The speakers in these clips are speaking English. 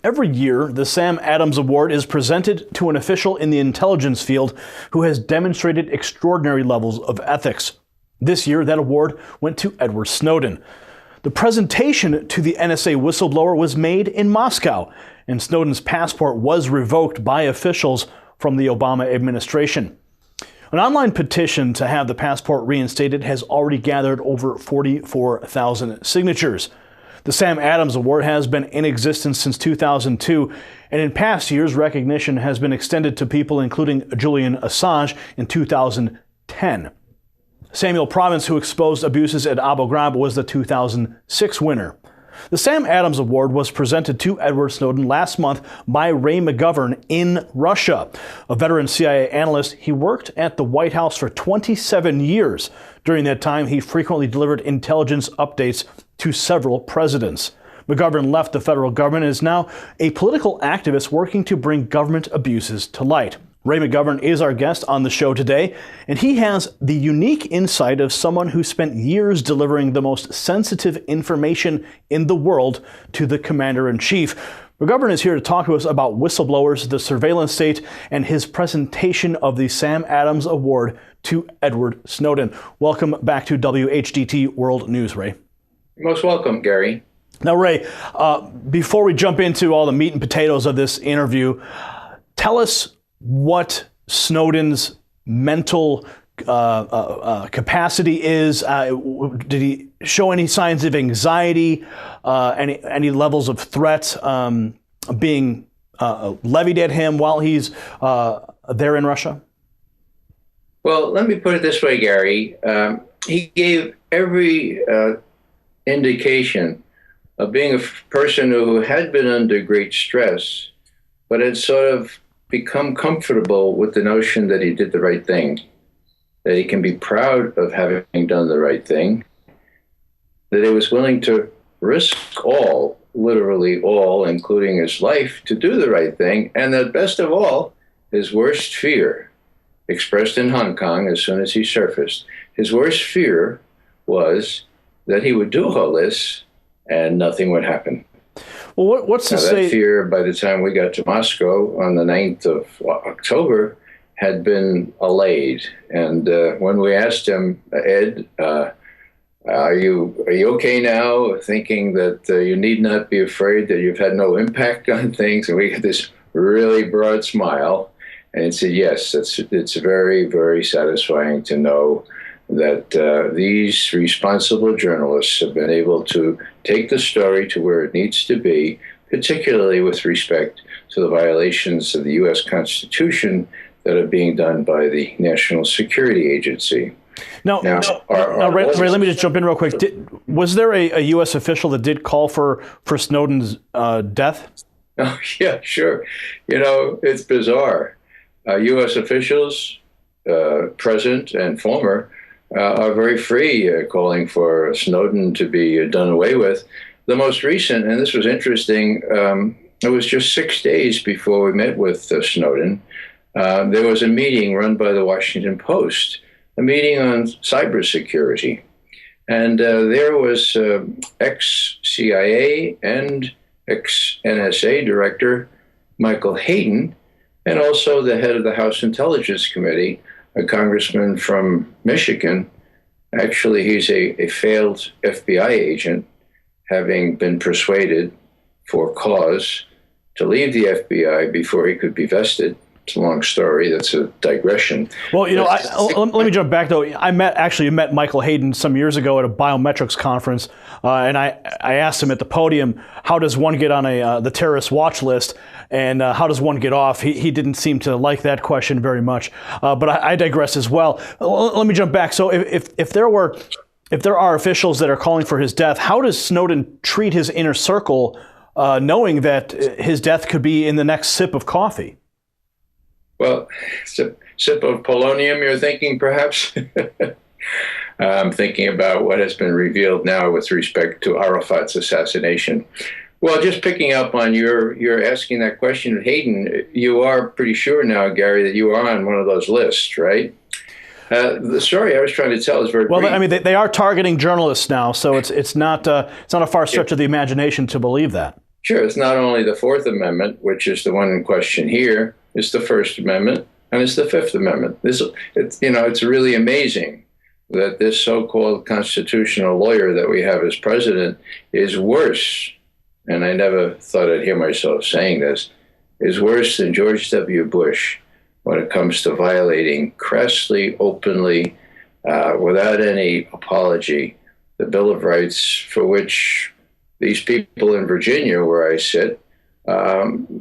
Every year, the Sam Adams Award is presented to an official in the intelligence field who has demonstrated extraordinary levels of ethics. This year, that award went to Edward Snowden. The presentation to the NSA whistleblower was made in Moscow, and Snowden's passport was revoked by officials from the Obama administration. An online petition to have the passport reinstated has already gathered over 44,000 signatures. The Sam Adams Award has been in existence since 2002, and in past years, recognition has been extended to people including Julian Assange in 2010. Samuel Province, who exposed abuses at Abu Ghraib, was the 2006 winner. The Sam Adams Award was presented to Edward Snowden last month by Ray McGovern in Russia. A veteran CIA analyst, he worked at the White House for 27 years. During that time, he frequently delivered intelligence updates to several presidents. McGovern left the federal government and is now a political activist working to bring government abuses to light. Ray McGovern is our guest on the show today, and he has the unique insight of someone who spent years delivering the most sensitive information in the world to the commander-in-chief. McGovern is here to talk to us about whistleblowers, the surveillance state, and his presentation of the Sam Adams Award to Edward Snowden. Welcome back to WHDT World News, Ray. You're most welcome, Gary. Now, Ray, before we jump into all the meat and potatoes of this interview, tell us what Snowden's mental capacity is. Did he show any signs of anxiety, any levels of threats being levied at him while he's there in Russia? Well, let me put it this way, Gary. He gave every indication of being a person who had been under great stress, but had sort of become comfortable with the notion that he did the right thing, that he can be proud of having done the right thing, that he was willing to risk all, literally all, including his life, to do the right thing, and that best of all, his worst fear, expressed in Hong Kong as soon as he surfaced, his worst fear was that he would do all this and nothing would happen. Well, what's to say? That fear, by the time we got to Moscow on the 9th of October, had been allayed. And when we asked him, Ed, are you okay now? Thinking that you need not be afraid, that you've had no impact on things, and we got this really broad smile, and he said, yes, it's very, very satisfying to know that these responsible journalists have been able to take the story to where it needs to be, particularly with respect to the violations of the U.S. Constitution that are being done by the National Security Agency. Now, Ray, let me just jump in real quick. Was there a U.S. official that did call for Snowden's death? Oh, yeah, sure. You know, it's bizarre. U.S. officials, present and former, are very free calling for Snowden to be done away with. The most recent, and this was interesting, it was just 6 days before we met with Snowden, there was a meeting run by the Washington Post, a meeting on cybersecurity. And there was ex-CIA and ex-NSA director Michael Hayden, and also the head of the House Intelligence Committee, a congressman from Michigan. Actually, he's a failed FBI agent, having been persuaded for cause to leave the FBI before he could be vested. It's a long story. That's a digression. Well, you know, let me jump back, though. I met Michael Hayden some years ago at a biometrics conference, and I asked him at the podium, how does one get on the terrorist watch list, and how does one get off? He didn't seem to like that question very much, but I digress as well. Let me jump back. So if there are officials that are calling for his death, how does Snowden treat his inner circle, knowing that his death could be in the next sip of coffee? Well, sip of polonium, you're thinking, perhaps? I'm thinking about what has been revealed now with respect to Arafat's assassination. Well, just picking up on you're asking that question of Hayden, you are pretty sure now, Gary, that you are on one of those lists, right? The story I was trying to tell is very well. brief. I mean, they are targeting journalists now, so it's not a far stretch of the imagination to believe that. Sure, it's not only the Fourth Amendment, which is the one in question here, it's the First Amendment, and it's the Fifth Amendment. It's really amazing that this so-called constitutional lawyer that we have as president is worse, and I never thought I'd hear myself saying this, is worse than George W. Bush when it comes to violating crassly, openly, without any apology, the Bill of Rights, for which these people in Virginia, where I sit,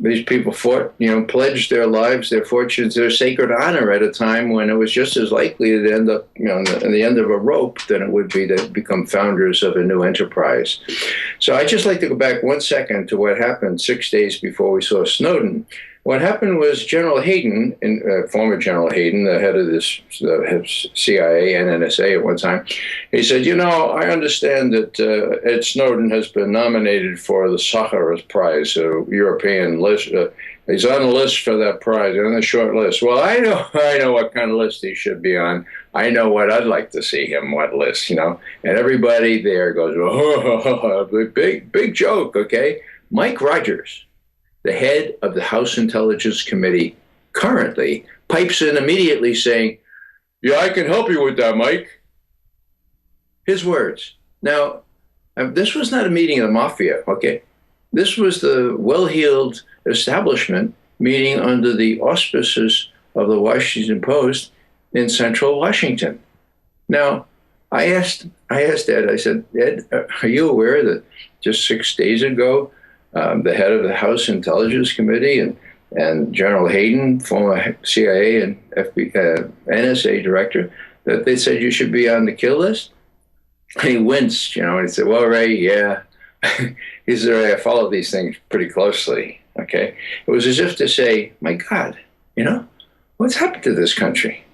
these people pledged their lives, their fortunes, their sacred honor at a time when it was just as likely to end up, on the end of a rope than it would be to become founders of a new enterprise. So I'd just like to go back 1 second to what happened 6 days before we saw Snowden. What happened was General Hayden, former General Hayden, the head of this CIA and NSA at one time, he said, I understand that Ed Snowden has been nominated for the Sakharov Prize, a European list. He's on the list for that prize, on the short list. Well, I know what kind of list he should be on. I know what I'd like to see him, what list, And everybody there goes, oh, big joke, okay? Mike Rogers, the head of the House Intelligence Committee, currently pipes in immediately saying, yeah, I can help you with that, Mike. His words. Now, this was not a meeting of the mafia, okay? This was the well-heeled establishment meeting under the auspices of the Washington Post in central Washington. Now, I asked Ed, I said, Ed, are you aware that just 6 days ago, the head of the House Intelligence Committee and General Hayden, former CIA and NSA director, that they said you should be on the kill list? And he winced, and he said, well, Ray, yeah. He said, Ray, I follow these things pretty closely, okay? It was as if to say, my God, what's happened to this country?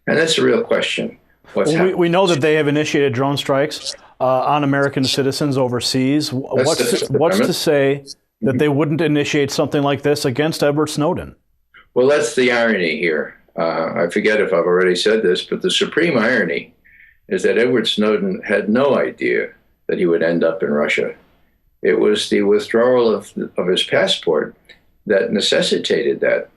And that's the real question. We know that they have initiated drone strikes on American citizens overseas. What's to say that they wouldn't initiate something like this against Edward Snowden? Well, that's the irony here. I forget if I've already said this, but the supreme irony is that Edward Snowden had no idea that he would end up in Russia. It was the withdrawal of his passport that necessitated that.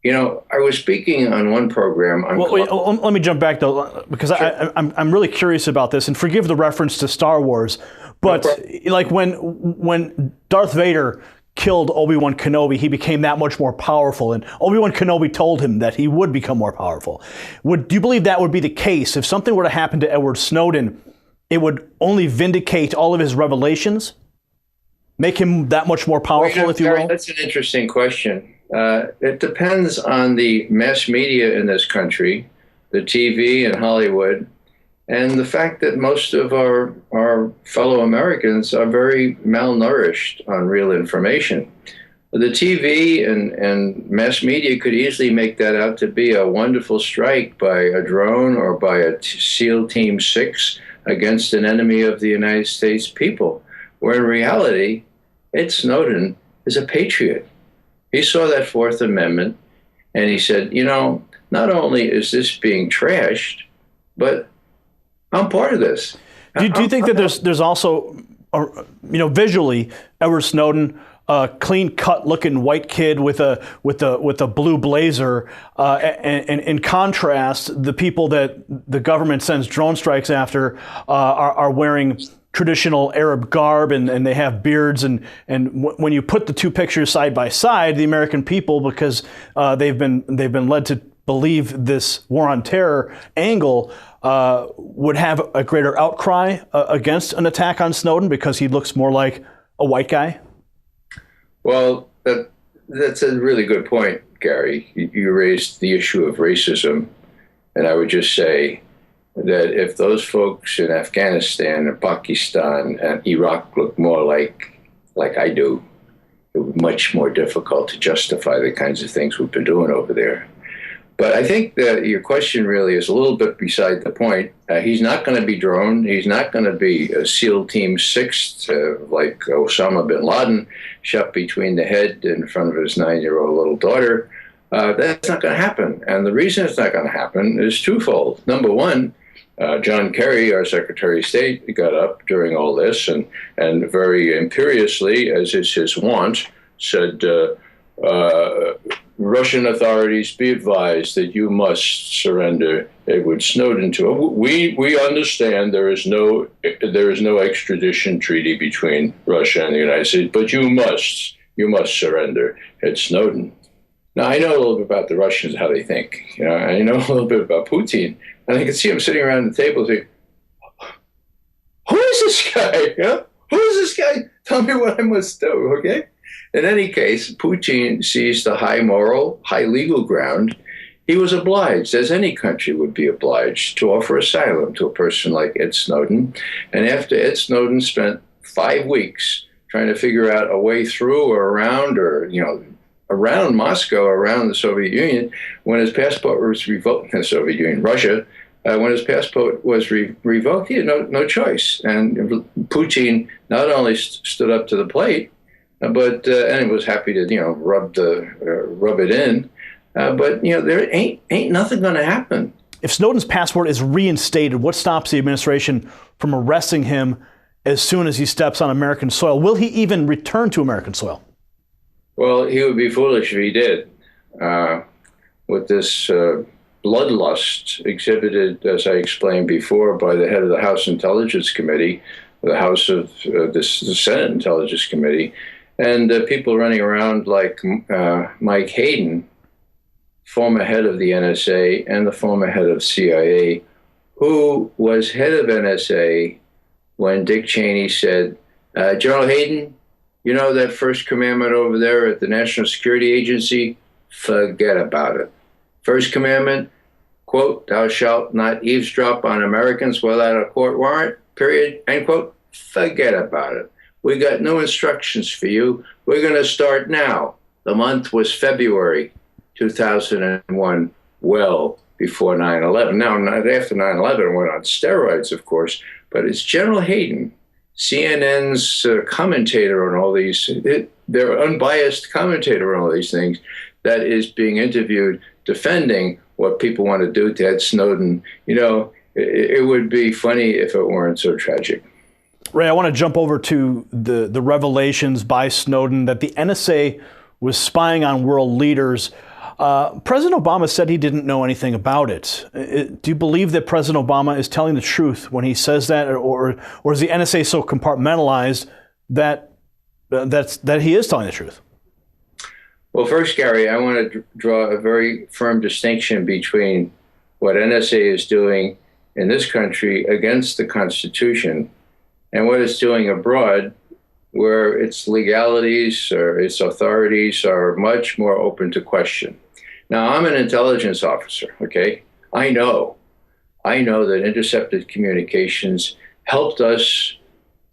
I was speaking on one program. Let me jump back, though, because sure. I'm really curious about this, and forgive the reference to Star Wars, but like when Darth Vader killed Obi-Wan Kenobi, he became that much more powerful, and Obi-Wan Kenobi told him that he would become more powerful. Do you believe that would be the case? If something were to happen to Edward Snowden, it would only vindicate all of his revelations? Make him that much more powerful, if you will? That's an interesting question. It depends on the mass media in this country, the TV and Hollywood, and the fact that most of our fellow Americans are very malnourished on real information. The TV and mass media could easily make that out to be a wonderful strike by a drone or by a SEAL Team 6 against an enemy of the United States people, where in reality, Ed Snowden is a patriot. He saw that Fourth Amendment, and he said, not only is this being trashed, but I'm part of this. Do you think that there's also, visually, Edward Snowden, a clean-cut looking white kid with a blue blazer, and in contrast, the people that the government sends drone strikes after are wearing traditional Arab garb, and they have beards, and when you put the two pictures side by side, the American people, because they've been led to believe this war on terror angle, would have a greater outcry against an attack on Snowden because he looks more like a white guy? Well, that's a really good point, Gary. You raised the issue of racism, and I would just say that if those folks in Afghanistan and Pakistan and Iraq look more like I do, it would be much more difficult to justify the kinds of things we've been doing over there. But I think that your question really is a little bit beside the point. He's not going to be droned. He's not going to be a SEAL Team 6 like Osama bin Laden, shot between the head in front of his 9-year-old little daughter. That's not going to happen. And the reason it's not going to happen is twofold. Number one, John Kerry, our Secretary of State, got up during all this and very imperiously, as is his wont, said, Russian authorities be advised that you must surrender Edward Snowden to it. We understand there is no extradition treaty between Russia and the United States, but you must surrender Ed Snowden. Now, I know a little bit about the Russians, how they think. I know a little bit about Putin, and I can see him sitting around the table saying, who is this guy? Who is this guy? Tell me what I must do, okay? In any case, Putin sees the high moral, high legal ground. He was obliged, as any country would be obliged, to offer asylum to a person like Ed Snowden. And after Ed Snowden spent 5 weeks trying to figure out a way through or around around Moscow, around the Soviet Union, when his passport was revoked in the Soviet Union, Russia, when his passport was revoked, he had no choice. And Putin not only stood up to the plate, but and was happy to rub it in, but there ain't nothing going to happen. If Snowden's passport is reinstated, what stops the administration from arresting him as soon as he steps on American soil? Will he even return to American soil? Well, he would be foolish if he did. With this bloodlust exhibited, as I explained before, by the head of the House Intelligence Committee, the House of the Senate Intelligence Committee, and people running around like Mike Hayden, former head of the NSA and the former head of CIA, who was head of NSA when Dick Cheney said, General Hayden, you know that first commandment over there at the National Security Agency? Forget about it. First commandment, quote, thou shalt not eavesdrop on Americans without a court warrant, period, end quote. Forget about it. We got new instructions for you. We're going to start now. The month was February 2001, well before 9/11. Now, not after 9/11, went on steroids, of course, but it's General Hayden, CNN's commentator on all these, their unbiased commentator on all these things, that is being interviewed defending what people want to do to Ed Snowden. It would be funny if it weren't so tragic. Ray, I want to jump over to the revelations by Snowden that the NSA was spying on world leaders. President Obama said he didn't know anything about it. Do you believe that President Obama is telling the truth when he says that, or is the NSA so compartmentalized that he is telling the truth? Well, first, Gary, I want to draw a very firm distinction between what NSA is doing in this country against the Constitution and what it's doing abroad, where its legalities or its authorities are much more open to question. Now, I'm an intelligence officer, okay? I know that intercepted communications helped us,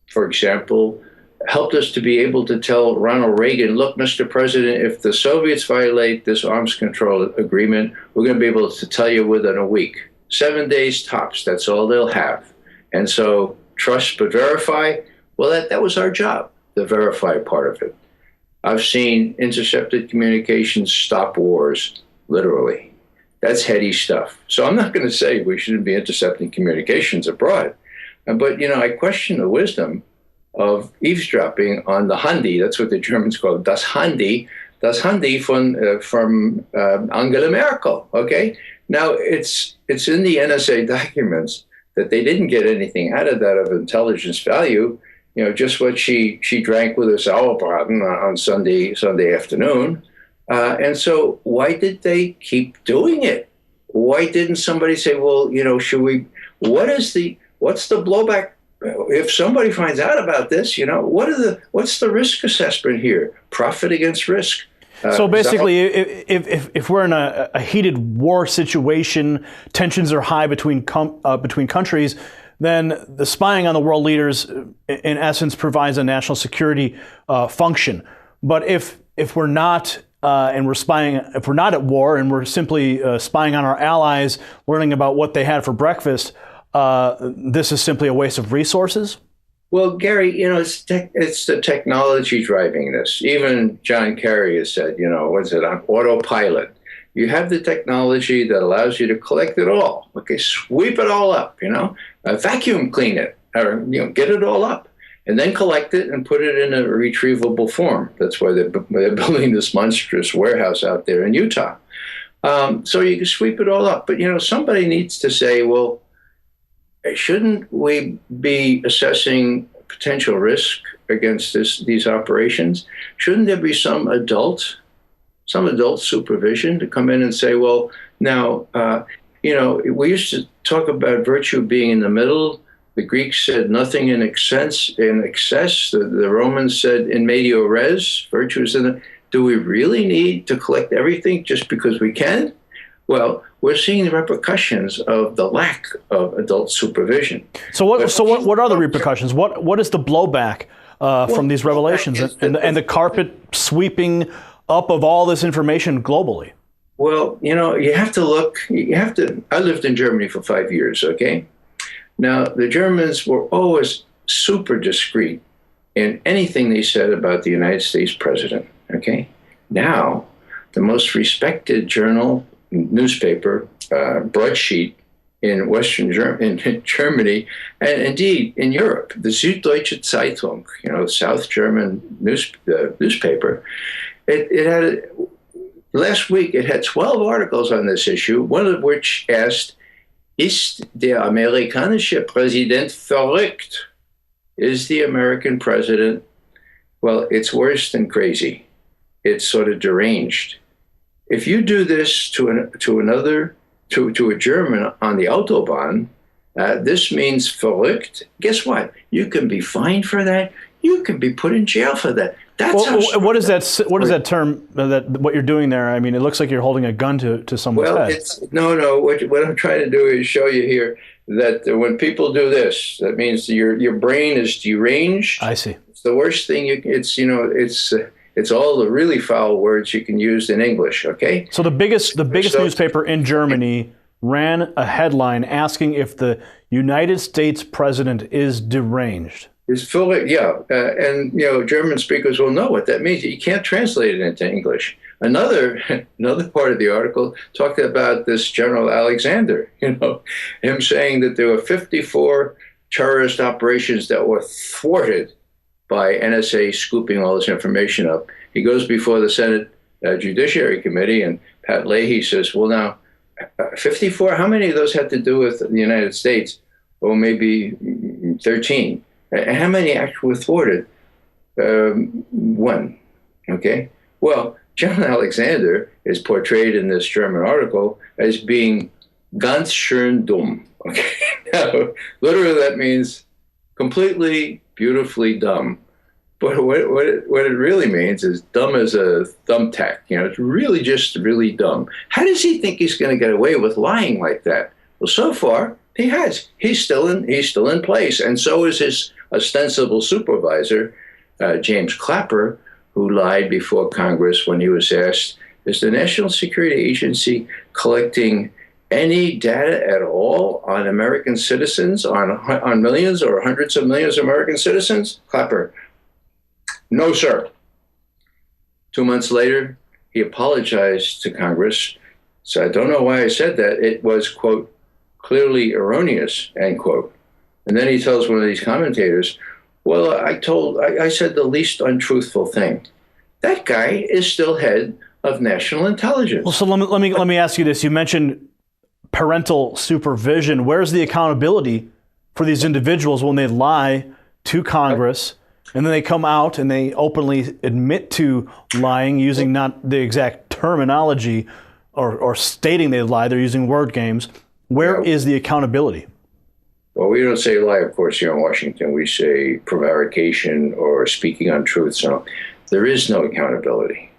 for example, helped us to be able to tell Ronald Reagan, look, Mr. President, if the Soviets violate this arms control agreement, we're going to be able to tell you within a week. 7 days tops, that's all they'll have. And so trust but verify, well, that was our job, the verify part of it. I've seen intercepted communications stop wars, literally. That's heady stuff. So I'm not going to say we shouldn't be intercepting communications abroad. But, I question the wisdom of eavesdropping on the Handy. That's what the Germans call it, das Handy from Angela Merkel, okay? Now, it's in the NSA documents that they didn't get anything out of that of intelligence value, just what she drank with her sauerbraten on Sunday afternoon. And so why did they keep doing it? Why didn't somebody say, well, what's the blowback? If somebody finds out about this, what's the risk assessment here? Profit against risk. So basically, if we're in a heated war situation, tensions are high between countries, then the spying on the world leaders, in essence, provides a national security function. But if we're not and we're spying, if we're not at war and we're simply spying on our allies, learning about what they had for breakfast, this is simply a waste of resources? Well, Gary, it's the technology driving this. Even John Kerry has said, what's it, on autopilot. you have the technology that allows you to collect it all. Okay, sweep it all up, vacuum clean it, or get it all up, and then collect it and put it in a retrievable form. That's why they're building this monstrous warehouse out there in Utah. So you can sweep it all up. But, somebody needs to say, well, shouldn't we be assessing potential risk against these operations? Shouldn't there be some adult supervision to come in and say, well, now, we used to talk about virtue being in the middle. The Greeks said nothing in excess. The Romans said in medio res, virtue is in the. Do we really need to collect everything just because we can? Well, we're seeing the repercussions of the lack of adult supervision. So what are the repercussions? What is the blowback from these revelations and the carpet sweeping up of all this information globally? Well, you have to look. I lived in Germany for 5 years. Okay, now the Germans were always super discreet in anything they said about the United States president. Okay, now the most respected newspaper, broadsheet in Western Germany, and indeed in Europe, the Süddeutsche Zeitung, South German newspaper, it had last week it had 12 articles on this issue, one of which asked, "Ist der amerikanische Präsident verrückt?" Is the American president? Well, it's worse than crazy. It's sort of deranged. If you do this to a German on the Autobahn, this means verrückt. Guess what? You can be fined for that. You can be put in jail for that. What is that? What is that term? What you're doing there? I mean, it looks like you're holding a gun to someone's head. No. What I'm trying to do is show you here that when people do this, that means your brain is deranged. I see. It's the worst thing. It's all the really foul words you can use in English, okay? So the biggest newspaper in Germany ran a headline asking if the United States president is deranged. It's full of, and German speakers will know what that means. You can't translate it into English. Another part of the article talked about this General Alexander, him saying that there were 54 terrorist operations that were thwarted by NSA scooping all this information up. He goes before the Senate Judiciary Committee, and Pat Leahy says, well, now, 54, how many of those had to do with the United States? Well, maybe 13. And how many actually were thwarted? One, okay? Well, General Alexander is portrayed in this German article as being ganz schön dumm, okay? Now, literally that means completely, beautifully dumb. But what it really means is dumb as a thumbtack. It's really just really dumb. How does he think he's going to get away with lying like that? Well, so far he has. He's still in place, and so is his ostensible supervisor, James Clapper, who lied before Congress when he was asked, "Is the National Security Agency collecting any data at all on American citizens, on millions or hundreds of millions of American citizens?" Clapper, "No, sir." 2 months later, he apologized to Congress. So I don't know why I said that. It was, quote, clearly erroneous, end quote. And then he tells one of these commentators, well, I said the least untruthful thing. That guy is still head of national intelligence. Well, so let me ask you this. You mentioned parental supervision. Where's the accountability for these individuals when they lie to Congress and then they come out and they openly admit to lying using not the exact terminology or stating they lie? They're using word games. Where is the accountability? Well, we don't say lie, of course, here in Washington. We say prevarication or speaking untruth. So there is no accountability.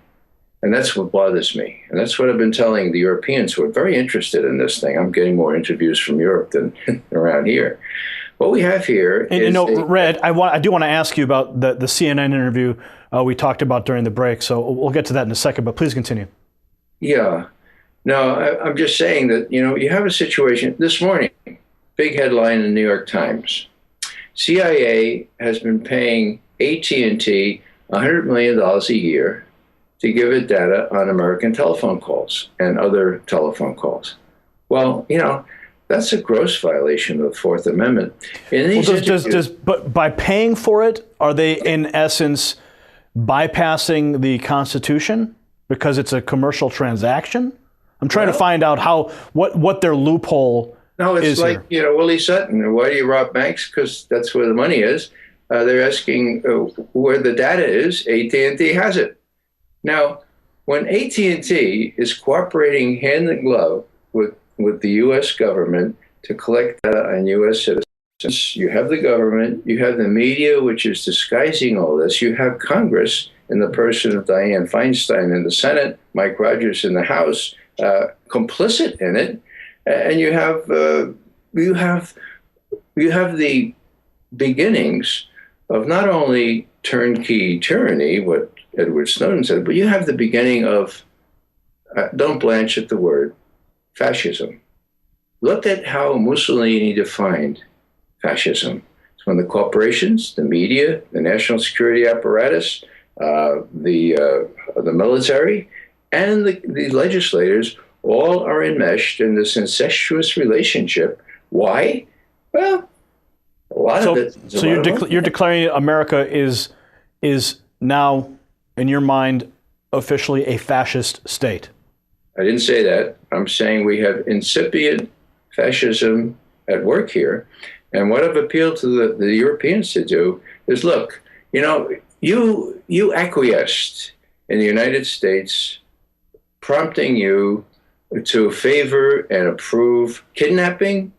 And that's what bothers me. And that's what I've been telling the Europeans who are very interested in this thing. I'm getting more interviews from Europe than around here. What we have here is... Red, I do want to ask you about the CNN interview we talked about during the break. So we'll get to that in a second, but please continue. Yeah. No, I'm just saying that, you have a situation this morning, big headline in the New York Times. CIA has been paying AT&T $100 million a year to give it data on American telephone calls and other telephone calls. Well, that's a gross violation of the Fourth Amendment. But by paying for it, are they in essence bypassing the Constitution because it's a commercial transaction? I'm trying to find out what their loophole is. No, it's like here. Willie Sutton. Why do you rob banks? Because that's where the money is. They're asking where the data is. AT&T has it. Now, when AT&T is cooperating hand in glove with the U.S. government to collect data on U.S. citizens, you have the government, you have the media, which is disguising all this, you have Congress in the person of Dianne Feinstein in the Senate, Mike Rogers in the House, complicit in it, and you have the beginnings of not only turnkey tyranny, what Edward Snowden said, but you have the beginning of, don't blanch at the word, fascism. Look at how Mussolini defined fascism. It's when the corporations, the media, the national security apparatus, the military, and the legislators all are enmeshed in this incestuous relationship. Why? Well, a lot of it. So you're declaring America is now, in your mind, officially a fascist state? I didn't say that. I'm saying we have incipient fascism at work here. And what I've appealed to the Europeans to do is, look, you acquiesced in the United States, prompting you to favor and approve kidnapping,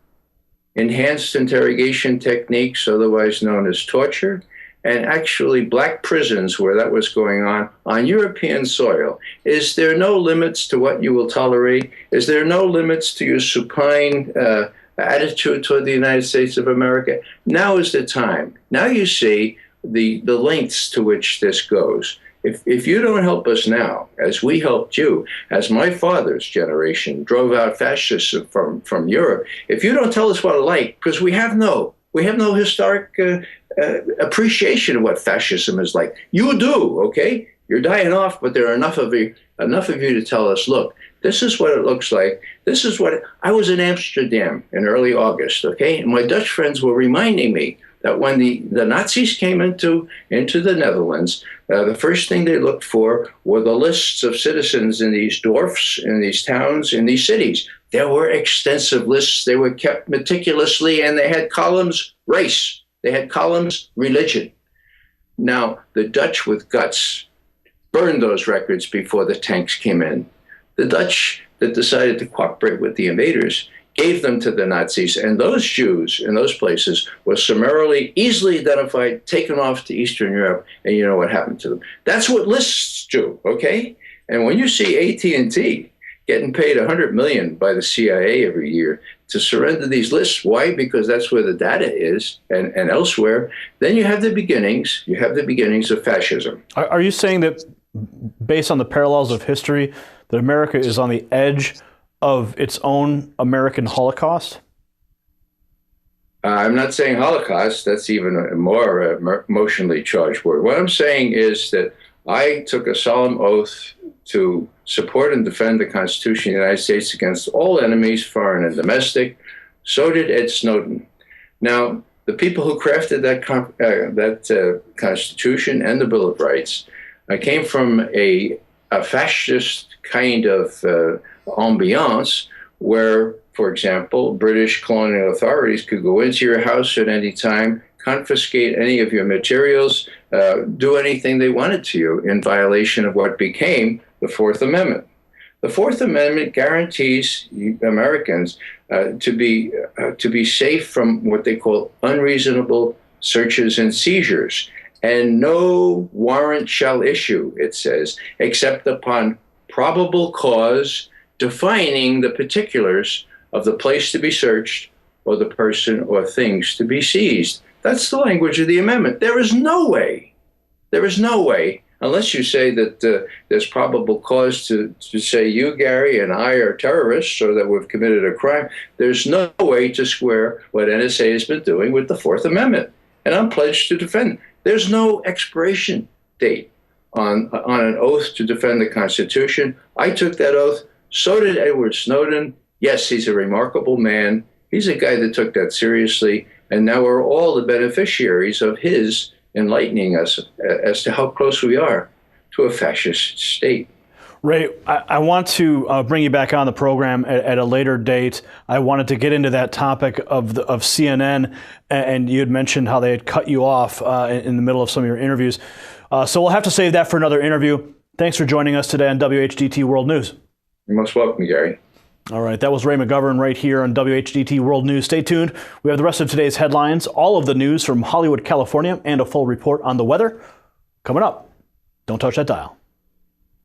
enhanced interrogation techniques, otherwise known as torture, and actually black prisons where that was going on European soil. Is there no limits to what you will tolerate? Is there no limits to your supine attitude toward the United States of America? Now is the time. Now you see the lengths to which this goes. If you don't help us now, as we helped you, as my father's generation drove out fascism from Europe, if you don't tell us what to like, because we have no historic appreciation of what fascism is like. You do, okay? You're dying off, but there are enough of you to tell us, look, this is what it looks like. This is what I was in Amsterdam in early August, okay? And my Dutch friends were reminding me that when the Nazis came into the Netherlands, the first thing they looked for were the lists of citizens in these dwarfs, in these towns, in these cities. There were extensive lists. They were kept meticulously, and they had columns race. They had columns religion. Now, the Dutch with guts burned those records before the tanks came in. The Dutch that decided to cooperate with the invaders gave them to the Nazis, and those Jews in those places were summarily, easily identified, taken off to Eastern Europe, and you know what happened to them. That's what lists do, okay? And when you see AT&T getting paid $100 million by the CIA every year to surrender these lists, why? Because that's where the data is, and elsewhere, then you have the beginnings of fascism. Are you saying that, based on the parallels of history, that America is on the edge of its own American Holocaust? I'm not saying Holocaust. That's even a more emotionally charged word. What I'm saying is that I took a solemn oath to support and defend the Constitution of the United States against all enemies, foreign and domestic. So did Ed Snowden. Now, the people who crafted that Constitution and the Bill of Rights came from a fascist kind of ambiance where, for example, British colonial authorities could go into your house at any time, confiscate any of your materials, do anything they wanted to you in violation of what became the Fourth Amendment. The Fourth Amendment guarantees Americans to be safe from what they call unreasonable searches and seizures. And no warrant shall issue, it says, except upon probable cause defining the particulars of the place to be searched or the person or things to be seized. That's the language of the amendment. There is no way, unless you say that there's probable cause to say you, Gary, and I are terrorists or that we've committed a crime. There's no way to square what NSA has been doing with the Fourth Amendment. And I'm pledged to defend. There's no expiration date on an oath to defend the Constitution. I took that oath. So did Edward Snowden. Yes, he's a remarkable man. He's a guy that took that seriously. And now we're all the beneficiaries of his enlightening us as to how close we are to a fascist state. Ray, I want to bring you back on the program at a later date. I wanted to get into that topic of CNN, and you had mentioned how they had cut you off in the middle of some of your interviews. So we'll have to save that for another interview. Thanks for joining us today on WHDT World News. You're most welcome, Gary. All right, that was Ray McGovern right here on WHDT World News. Stay tuned. We have the rest of today's headlines, all of the news from Hollywood, California, and a full report on the weather coming up. Don't touch that dial.